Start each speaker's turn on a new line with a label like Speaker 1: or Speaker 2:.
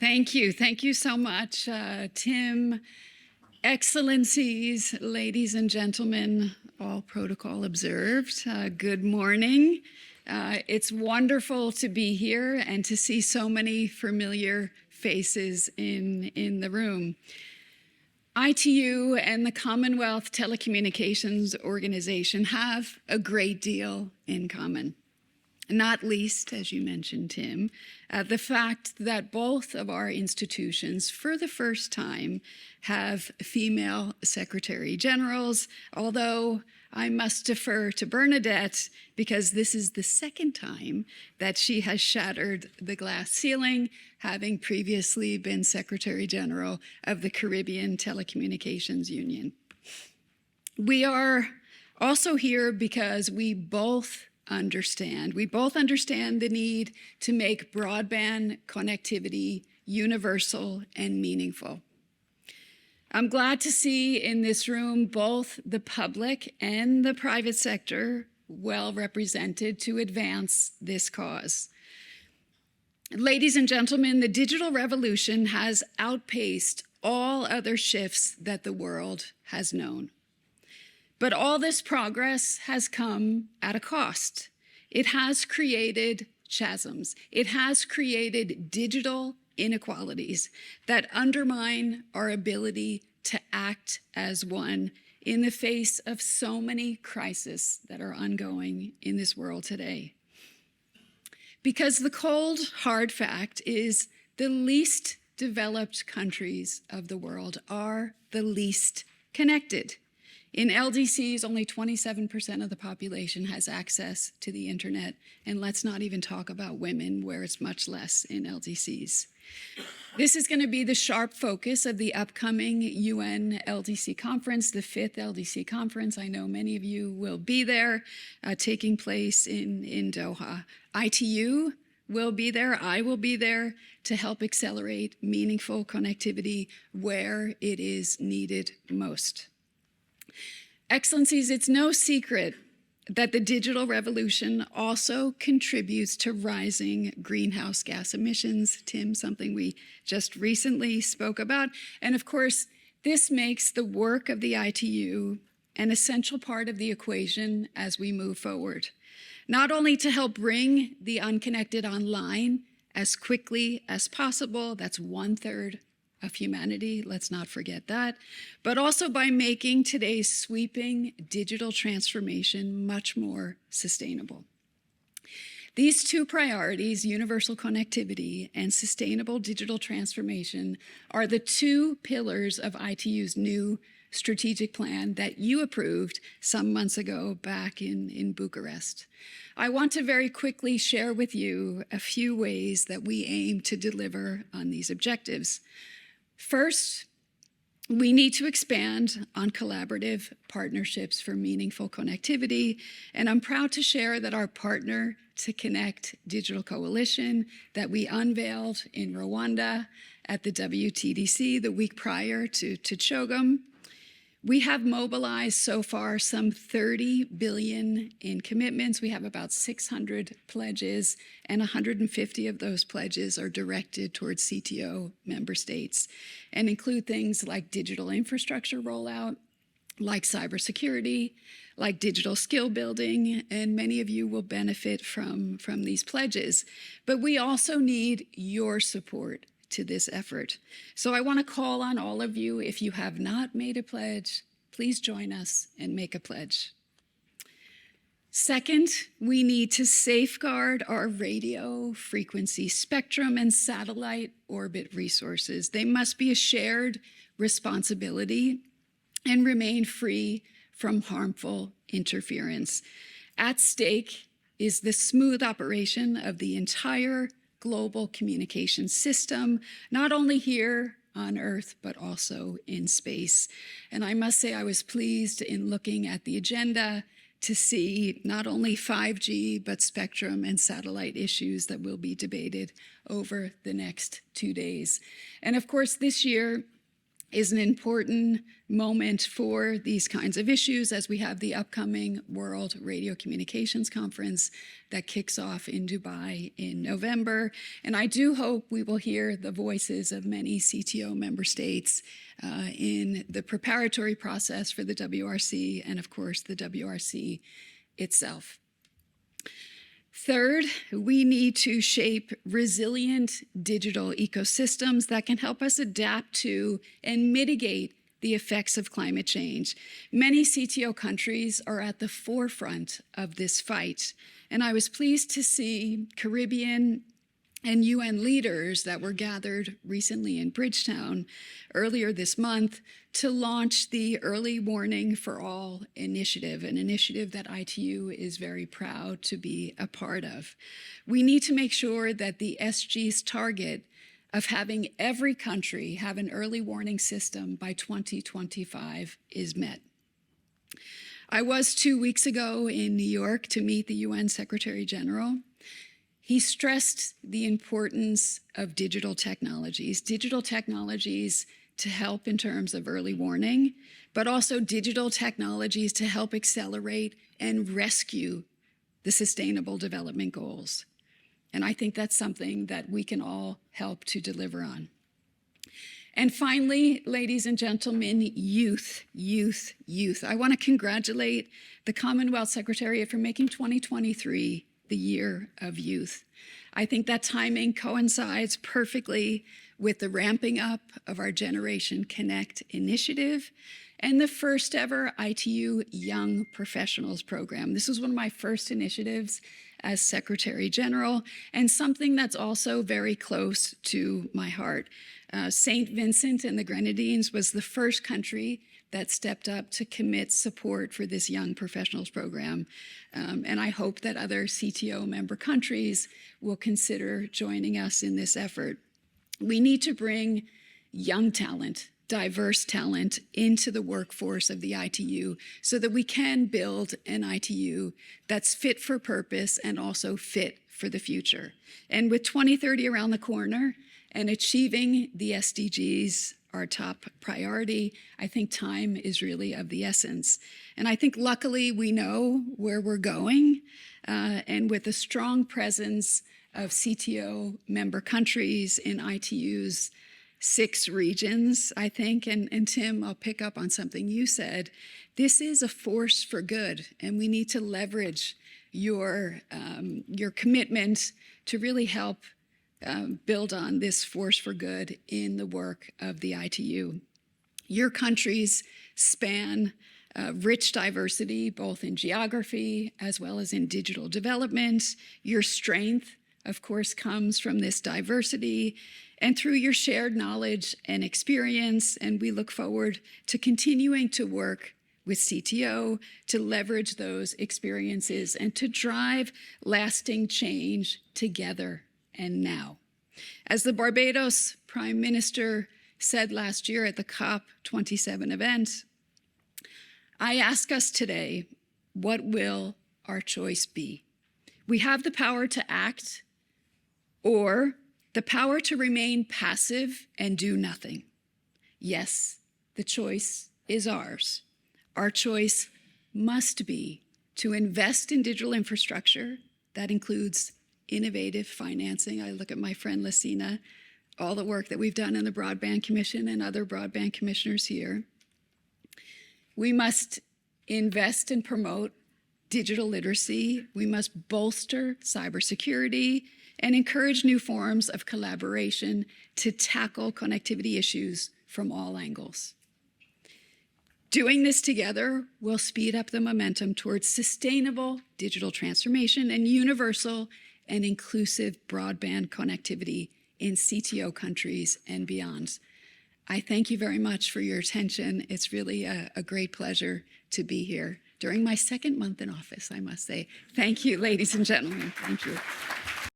Speaker 1: Thank you. Thank you so much, Tim. Excellencies, ladies and gentlemen, all protocol observed, good morning. It's wonderful to be here and to see so many familiar faces in the room. ITU and the Commonwealth Telecommunications Organization have a great deal in common. Not least, as you mentioned, Tim, the fact that both of our institutions, for the first time, have female secretary generals, although I must defer to Bernadette because this is the second time that she has shattered the glass ceiling, having previously been Secretary General of the Caribbean Telecommunications Union. We are also here because we both understand the need to make broadband connectivity universal and meaningful. I'm glad to see in this room both the public and the private sector well represented to advance this cause. Ladies and gentlemen, the digital revolution has outpaced all other shifts that the world has known. But all this progress has come at a cost. It has created chasms. It has created digital inequalities that undermine our ability to act as one in the face of so many crises that are ongoing in this world today. Because the cold, hard fact is the least developed countries of the world are the least connected. In LDCs, only 27% of the population has access to the internet, and let's not even talk about women, where it's much less in LDCs. This is going to be the sharp focus of the upcoming UN LDC conference, the 5th LDC conference. I know many of you will be there, taking place in Doha. ITU will be there, I will be there to help accelerate meaningful connectivity where it is needed most. Excellencies, it's no secret that the digital revolution also contributes to rising greenhouse gas emissions. Tim, something we just recently spoke about. And of course, this makes the work of the ITU an essential part of the equation as we move forward. Not only to help bring the unconnected online as quickly as possible, that's 1/3 of humanity, let's not forget that, but also by making today's sweeping digital transformation much more sustainable. These two priorities, universal connectivity and sustainable digital transformation, are the two pillars of ITU's new strategic plan that you approved some months ago back in Bucharest. I want to very quickly share with you a few ways that we aim to deliver on these objectives. First, we need to expand on collaborative partnerships for meaningful connectivity, and I'm proud to share that our Partner to Connect Digital Coalition that we unveiled in Rwanda at the WTDC the week prior to CHOGM, we have mobilized so far some 30 billion in commitments. We have about 600 pledges, and 150 of those pledges are directed towards CTO member states and include things like digital infrastructure rollout, like cybersecurity, like digital skill building, and many of you will benefit from these pledges. But we also need your support to this effort. So I want to call on all of you, if you have not made a pledge, please join us and make a pledge. Second, we need to safeguard our radio frequency spectrum and satellite orbit resources. They must be a shared responsibility and remain free from harmful interference. At stake is the smooth operation of the entire global communication system, not only here on Earth, but also in space. And I must say I was pleased in looking at the agenda to see not only 5G, but spectrum and satellite issues that will be debated over the next 2 days. And of course, this year is an important moment for these kinds of issues as we have the upcoming World Radio Communications Conference that kicks off in Dubai in November. And I do hope we will hear the voices of many CTO member states in the preparatory process for the WRC and, of course, the WRC itself. Third, we need to shape resilient digital ecosystems that can help us adapt to and mitigate the effects of climate change. Many CTO countries are at the forefront of this fight, and I was pleased to see Caribbean and UN leaders that were gathered recently in Bridgetown earlier this month to launch the Early Warning for All initiative, an initiative that ITU is very proud to be a part of. We need to make sure that the SG's target of having every country have an early warning system by 2025 is met. I was 2 weeks ago in New York to meet the UN Secretary General. He stressed the importance of digital technologies to help in terms of early warning, but also digital technologies to help accelerate and rescue the Sustainable Development Goals. And I think that's something that we can all help to deliver on. And finally, ladies and gentlemen, youth. I want to congratulate the Commonwealth Secretariat for making 2023 the Year of Youth. I think that timing coincides perfectly with the ramping up of our Generation Connect initiative and the first ever ITU Young Professionals program. This was one of my first initiatives as Secretary General and something that's also very close to my heart. St. Vincent and the Grenadines was the first country that stepped up to commit support for this Young Professionals program. And I hope that other CTO member countries will consider joining us in this effort. We need to bring young talent, diverse talent into the workforce of the ITU so that we can build an ITU that's fit for purpose and also fit for the future. And with 2030 around the corner and achieving the SDGs, our top priority, I think time is really of the essence. And I think luckily we know where we're going, and with a strong presence of CTO member countries in ITU's 6 regions, I think, and Tim, I'll pick up on something you said, this is a force for good, and we need to leverage your commitment to really help build on this force for good in the work of the ITU. Your countries span rich diversity, both in geography as well as in digital development. Your strength, of course, comes from this diversity and through your shared knowledge and experience, and we look forward to continuing to work with CTO to leverage those experiences and to drive lasting change together and now. As the Barbados Prime Minister said last year at the COP27 event, I ask us today, what will our choice be? We have the power to act or the power to remain passive and do nothing. Yes, the choice is ours. Our choice must be to invest in digital infrastructure. That includes innovative financing. I look at my friend Lucina, all the work that we've done in the Broadband Commission and other broadband commissioners here. We must invest and promote digital literacy. We must bolster cybersecurity and encourage new forms of collaboration to tackle connectivity issues from all angles. Doing this together will speed up the momentum towards sustainable digital transformation and universal and inclusive broadband connectivity in CTO countries and beyond. I thank you very much for your attention. It's really a great pleasure to be here during my second month in office, I must say. Thank you, ladies and gentlemen. Thank you.